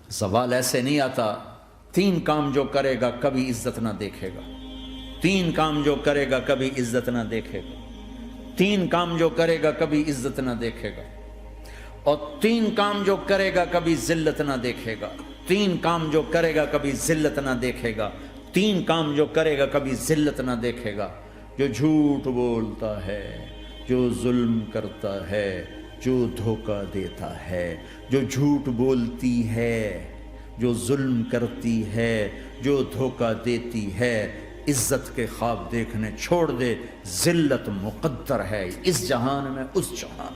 زوال ایسے نہیں آتا. 3 کام جو کرے گا کبھی عزت نہ دیکھے گا. 3 کام جو کرے گا کبھی عزت نہ دیکھے گا. 3 کام جو کرے گا کبھی عزت نہ دیکھے گا. اور 3 کام جو کرے گا کبھی ذلت نہ دیکھے گا. 3 کام جو کرے گا کبھی ذلت نہ دیکھے گا. 3 کام جو کرے گا کبھی ذلت نہ دیکھے گا. جو جھوٹ بولتا ہے، جو ظلم کرتا ہے، جو دھوکہ دیتا ہے، جو جھوٹ بولتی ہے، جو ظلم کرتی ہے، جو دھوکہ دیتی ہے، عزت کے خواب دیکھنے چھوڑ دے. ذلت مقدر ہے اس جہان میں اس جہان.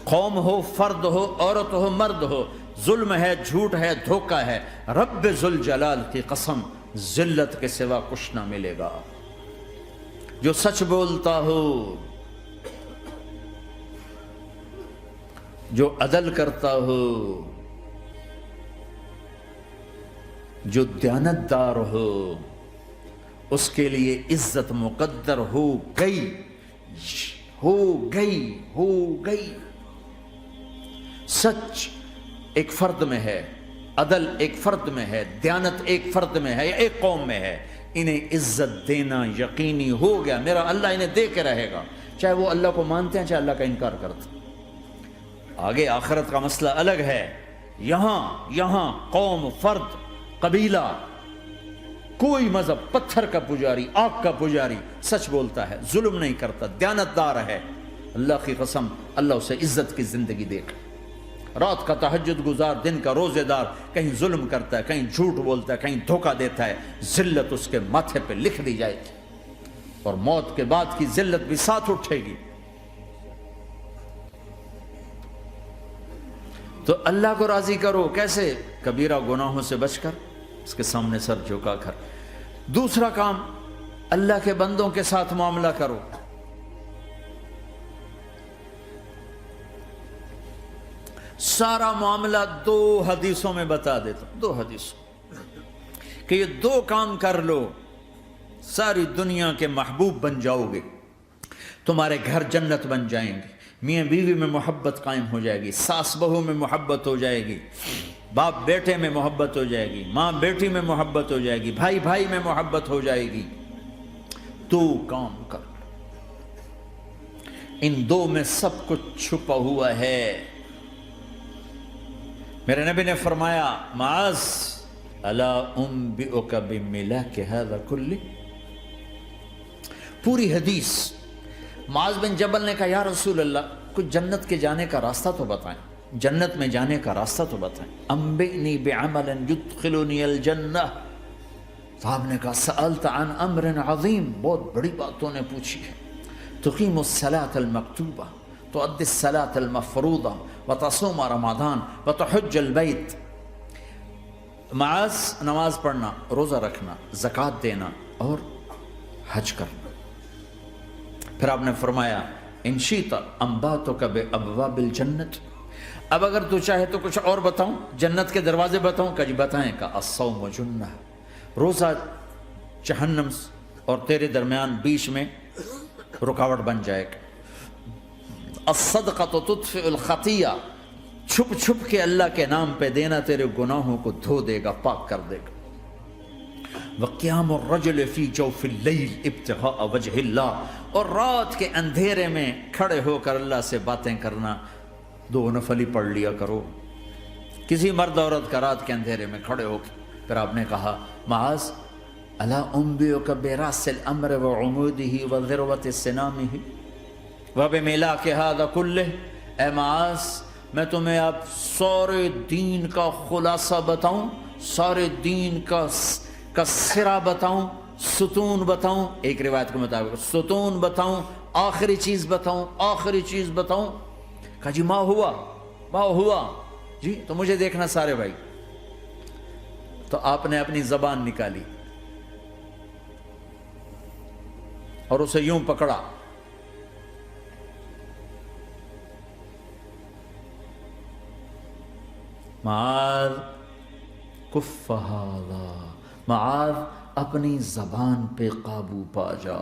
قوم ہو، فرد ہو، عورت ہو، مرد ہو، ظلم ہے، جھوٹ ہے، دھوکہ ہے، رب ذوالجلال کی قسم ذلت کے سوا کچھ نہ ملے گا. جو سچ بولتا ہو، جو عدل کرتا ہو، جو دیانتدار ہو، اس کے لیے عزت مقدر ہو گئی، ہو گئی، ہو گئی. سچ ایک فرد میں ہے، عدل ایک فرد میں ہے، دیانت ایک فرد میں ہے یا ایک قوم میں ہے. انہیں عزت دینا یقینی ہو گیا. میرا اللہ انہیں دے کے رہے گا، چاہے وہ اللہ کو مانتے ہیں چاہے اللہ کا انکار کرتے ہیں. آگے آخرت کا مسئلہ الگ ہے. یہاں قوم، فرد، قبیلہ، کوئی مذہب، پتھر کا پجاری، آگ کا پجاری سچ بولتا ہے، ظلم نہیں کرتا، دیانتدار ہے، اللہ کی قسم اللہ اسے عزت کی زندگی دے گا. رات کا تہجد گزار، دن کا روزے دار، کہیں ظلم کرتا ہے، کہیں جھوٹ بولتا ہے، کہیں دھوکہ دیتا ہے، ذلت اس کے ماتھے پہ لکھ دی جائے گی اور موت کے بعد کی ذلت بھی ساتھ اٹھے گی. تو اللہ کو راضی کرو. کیسے؟ کبیرہ گناہوں سے بچ کر، اس کے سامنے سر جھکا کر. دوسرا کام، اللہ کے بندوں کے ساتھ معاملہ کرو. سارا معاملہ 2 حدیثوں میں بتا دیتا ہوں. 2 حدیثوں کہ یہ 2 کام کر لو، ساری دنیا کے محبوب بن جاؤ گے، تمہارے گھر جنت بن جائیں گے، میاں بیوی میں محبت قائم ہو جائے گی، ساس بہو میں محبت ہو جائے گی، باپ بیٹے میں محبت ہو جائے گی، ماں بیٹی میں محبت ہو جائے گی، بھائی بھائی میں محبت ہو جائے گی. 2 کام کر لو. ان 2 میں سب کچھ چھپا ہوا ہے. میرے نبی نے فرمایا معاذ الا انبئک بملاک ھذا کلہ. پوری حدیث. معاذ بن جبل نے کہا یا رسول اللہ کچھ جنت کے جانے کا راستہ تو بتائیں، جنت میں جانے کا راستہ تو بتائیں. انبئنی بعمل یدخلنی الجنہ. صاحب نے کہا سألت عن امر عظیم، بہت بڑی باتوں نے پوچھی ہے. تقیم الصلاة المکتوبہ، تؤدی الصلاة المفروضہ، وتصوم رمضان، وتحج البیت. معاذ نماز پڑھنا، روزہ رکھنا، زکوٰۃ دینا اور حج کرنا. پھر آپ نے فرمایا ان شئت انباتک بابواب الجنت. اب اگر تو چاہے تو کچھ اور بتاؤں، جنت کے دروازے بتاؤں؟ کہ جی بتائیں. کہ الصوم جنہ، روزہ جہنم اور تیرے درمیان بیچ میں رکاوٹ بن جائے گا. الصدقۃ تطفئ الخطیہ، چھپ چھپ کے اللہ کے نام پہ دینا تیرے گناہوں کو دھو دے گا، پاک کر دے گا. وقیام الرجل فی جوف اللیل ابتغاء وجہ اللہ، اور رات کے اندھیرے میں کھڑے ہو کر اللہ سے باتیں کرنا. 2 نفل ہی پڑھ لیا کرو، کسی مرد عورت کا رات کے اندھیرے میں کھڑے ہو کے. پھر آپ نے کہا معاذ الا انبئک براس الامر وعمودہ وذروۃ سنامہ وبملاک ھذا کلہ. اے معاذ میں تمہیں اب سارے دین کا خلاصہ بتاؤں، سارے دین کا سرا بتاؤں، ستون بتاؤں، ایک روایت کے مطابق ستون بتاؤں، آخری چیز بتاؤں، آخری چیز بتاؤں. کہا جی ما ہوا جی تو مجھے دیکھنا سارے بھائی. تو آپ نے اپنی زبان نکالی اور اسے یوں پکڑا. معاذ کف ھذا، معاذ اپنی زبان پہ قابو پا جا.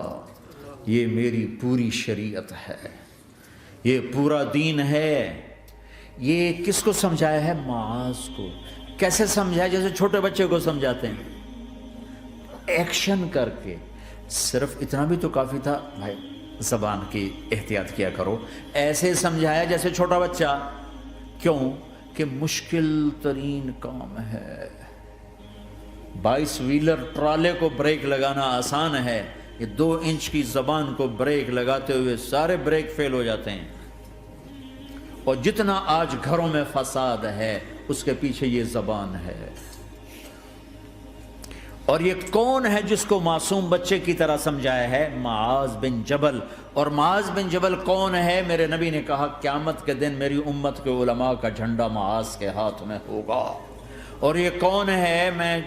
یہ میری پوری شریعت ہے، یہ پورا دین ہے، یہ کس کو سمجھایا ہے؟ معاذ کو۔ کیسے سمجھایا؟ جیسے چھوٹے بچے کو سمجھاتے ہیں، ایکشن کر کے۔ صرف اتنا بھی تو کافی تھا، بھائی زبان کی احتیاط کیا کرو، ایسے سمجھایا جیسے چھوٹا بچہ۔ کیوں کہ مشکل ترین کام ہے۔ 22 ویلر ٹرالے کو بریک لگانا آسان ہے، یہ 2 انچ کی زبان کو بریک لگاتے ہوئے سارے بریک فیل ہو جاتے ہیں۔ اور جتنا آج گھروں میں فساد ہے اس کے پیچھے یہ زبان ہے۔ اور یہ کون ہے جس کو معصوم بچے کی طرح سمجھایا ہے؟ معاذ بن جبل۔ اور معاذ بن جبل کون ہے؟ میرے نبی نے کہا قیامت کے دن میری امت کے علماء کا جھنڈا معاذ کے ہاتھ میں ہوگا۔ اور یہ کون ہے؟ میں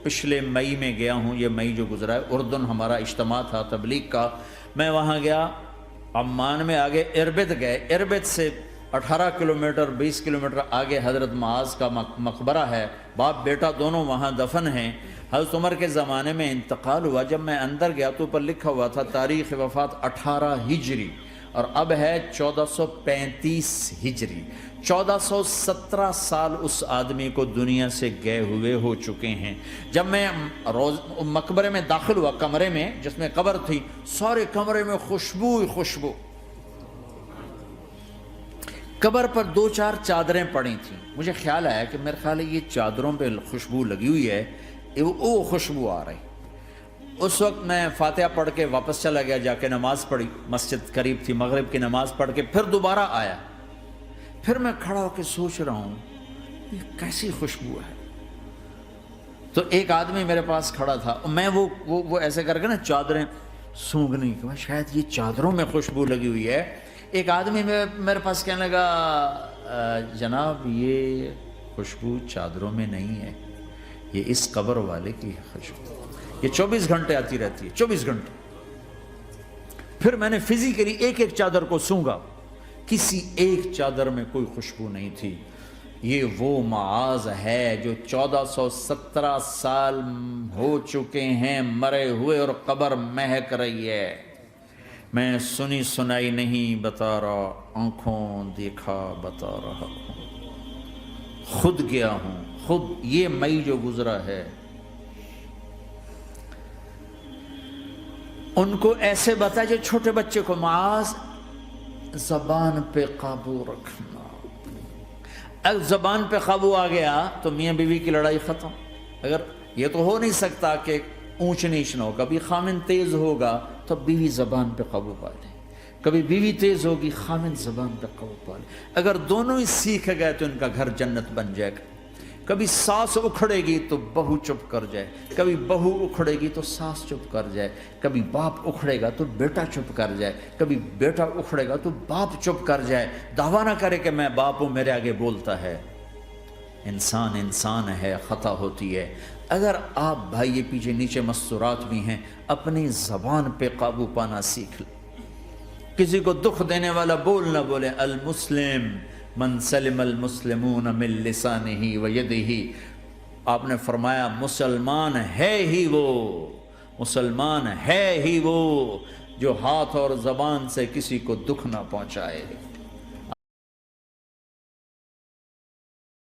پچھلے مئی میں گیا ہوں، یہ مئی جو گزرا ہے، اردن ہمارا اجتماع تھا تبلیغ کا، میں وہاں گیا، عمان میں آگے اربد گئے، اربد سے 18 کلومیٹر 20 کلومیٹر آگے حضرت معاذ کا مقبرہ ہے، باپ بیٹا دونوں وہاں دفن ہیں۔ حضرت عمر کے زمانے میں انتقال ہوا، جب میں اندر گیا تو اوپر لکھا ہوا تھا تاریخ وفات 18 ہجری، اور اب ہے 1435 ہجری۔ 1417 سال اس آدمی کو دنیا سے گئے ہوئے ہو چکے ہیں۔ جب میں مقبرے میں داخل ہوا، کمرے میں جس میں قبر تھی، سارے کمرے میں خوشبو ہی خوشبو۔ قبر پر 2-4 چادریں پڑی تھیں، مجھے خیال آیا کہ میرے خیال ہے یہ چادروں پہ خوشبو لگی ہوئی ہے، وہ خوشبو آ رہی۔ اس وقت میں فاتحہ پڑھ کے واپس چلا گیا، جا کے نماز پڑھی، مسجد قریب تھی، مغرب کی نماز پڑھ کے پھر دوبارہ آیا۔ پھر میں کھڑا ہو کے سوچ رہا ہوں یہ کیسی خوشبو ہے۔ تو ایک آدمی میرے پاس کھڑا تھا، میں وہ ایسے کر کے نا چادریں سونگنے کی، شاید یہ چادروں میں خوشبو لگی ہوئی ہے۔ ایک آدمی میرے پاس کہنے لگا جناب یہ خوشبو چادروں میں نہیں ہے، یہ اس قبر والے کی خوشبو، یہ 24 گھنٹے آتی رہتی ہے، 24 گھنٹے۔ پھر میں نے فزیکلی ایک چادر کو سونگا، کسی ایک چادر میں کوئی خوشبو نہیں تھی۔ یہ وہ معاذ ہے جو 1417 سال ہو چکے ہیں مرے ہوئے، اور قبر مہک رہی ہے۔ میں سنی سنائی نہیں بتا رہا، آنکھوں دیکھا بتا رہا ہوں، خود گیا ہوں، خود یہ مئی جو گزرا ہے۔ ان کو ایسے بتا جو چھوٹے بچے کو، معاذ زبان پہ قابو رکھنا۔ اگر زبان پہ قابو آ گیا تو میاں بیوی کی لڑائی ختم۔ اگر یہ تو ہو نہیں سکتا کہ اونچ نیچ نہ ہو، کبھی خامن تیز ہوگا تو بیوی زبان پہ قابو پا لے، کبھی بیوی تیز ہوگی خامن زبان پہ قابو پا لے۔ اگر دونوں ہی سیکھ گئے تو ان کا گھر جنت بن جائے گا۔ کبھی ساس اکھڑے گی تو بہو چپ کر جائے، کبھی بہو اکھڑے گی تو ساس چپ کر جائے، کبھی باپ اکھڑے گا تو بیٹا چپ کر جائے، کبھی بیٹا اکھڑے گا تو باپ چپ کر جائے۔ دعویٰ نہ کرے کہ میں باپ ہوں میرے آگے بولتا ہے۔ انسان انسان ہے، خطا ہوتی ہے۔ اگر آپ بھائی یہ پیچھے نیچے مستورات بھی ہیں، اپنی زبان پہ قابو پانا سیکھ لیں۔ کسی کو دکھ دینے والا بول نہ بولے۔ المسلم من سلم المسلمون من لسانہ و یدہ، آپ نے فرمایا مسلمان ہے ہی وہ، مسلمان ہے ہی وہ جو ہاتھ اور زبان سے کسی کو دکھ نہ پہنچائے۔